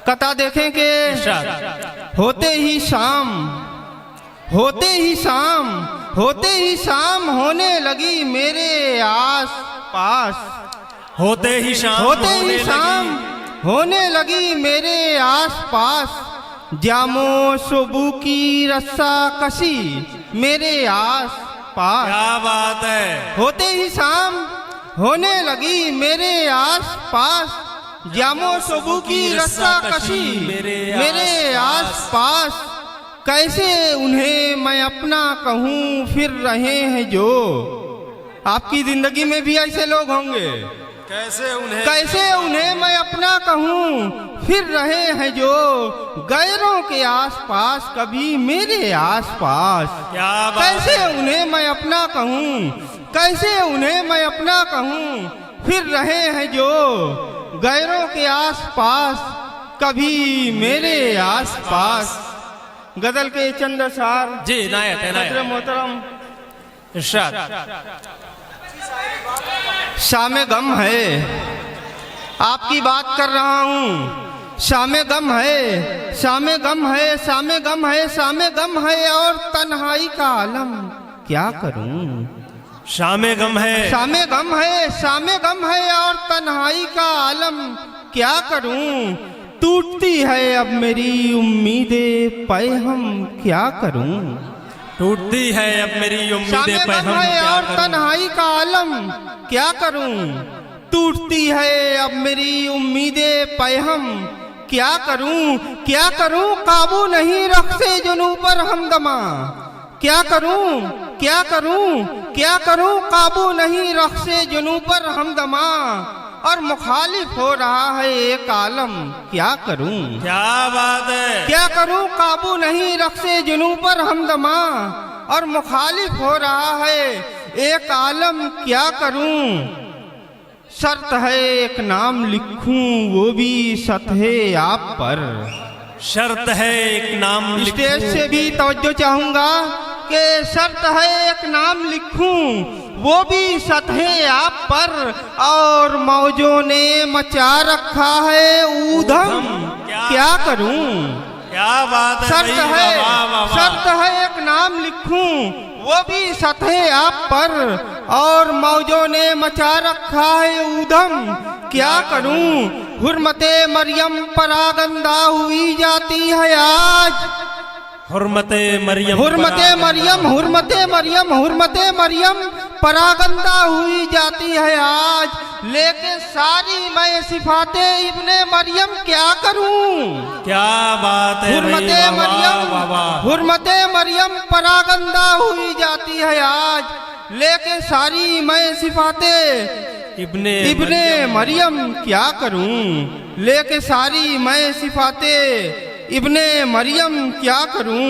कथा देखें कि होते ही शाम होने लगी मेरे आस पास। होते ही शाम होने लगी मेरे आस पास। जामो सुबु की रस्सा कसी मेरे आस पास। क्या बात है। होते ही शाम होने लगी मेरे आस पास। जामो सुबु की रस्सा कसी मेरे आस पास। कैसे उन्हें मैं अपना कहूँ फिर रहे हैं जो। आपकी जिंदगी में भी ऐसे लोग होंगे। कैसे उन्हें मैं अपना कहूँ फिर रहे हैं जो। गैरों के आसपास कभी मेरे आसपास। क्या बात। कैसे उन्हें मैं अपना कहूँ, कैसे उन्हें मैं अपना कहूँ फिर रहे हैं जो। गैरों के आसपास कभी मेरे आसपास। गजल के चंद अशार जी नायत है मोहतरम। इरशाद। शामे गम है आपकी बात कर रहा हूँ। शामे गम है, शामे गम है, शामे गम है, शामे गम है और तन्हाई का आलम क्या करूँ। शामे गम है, शामे गम है, शामे गम है और तन्हाई का आलम क्या करूँ। टूटती है अब मेरी उम्मीदें पे हम क्या करूँ। टूटती है अब मेरी उम्मीदें पे हम है क्या और करूं। तन्हाई का आलम क्या करूं। टूटती है अब मेरी उम्मीदें पे हम क्या करूं। क्या करूं काबू नहीं रख से जुनू पर हमदमा। क्या करूं, क्या करूं, क्या करूं काबू नहीं रख से जुनू पर हमदमा। और मुखालिफ हो रहा है एक आलम क्या करूं। क्या बात है। क्या करूं काबू नहीं रख से जुनू पर हमदमा। और मुखालिफ हो रहा है एक आलम क्या करूं। शर्त है एक नाम लिखूं वो भी सतहे आप पर। शर्त है एक नाम स्टेज से भी तवज्जो चाहूंगा कि शर्त है एक नाम लिखूं वो भी सतहे आप पर। और मौजों ने मचा रखा है ऊधम क्या करूं। क्या बात है। शर्त है एक नाम लिखूं वो भी सतहे आप पर। और मौजों ने मचा रखा है ऊधम क्या करूं। हुर्मते मरियम परागंदा हुई जाती है आज। हुर्मते मरियम, हुर्मते मरियम, हुर्मते मरियम, हुर्मते मरियम परागंदा हुई जाती है आज। लेके सारी मैं सिफाते इब्ने मरियम क्या करूं। क्या बात है। हुर्मते मरियम, हुर्मते मरियम परागंदा हुई जाती है आज। लेके सारी मैं सिफाते इब्ने मरियम क्या करूं। लेके सारी मैं सिफाते इब्ने मरियम क्या करूं।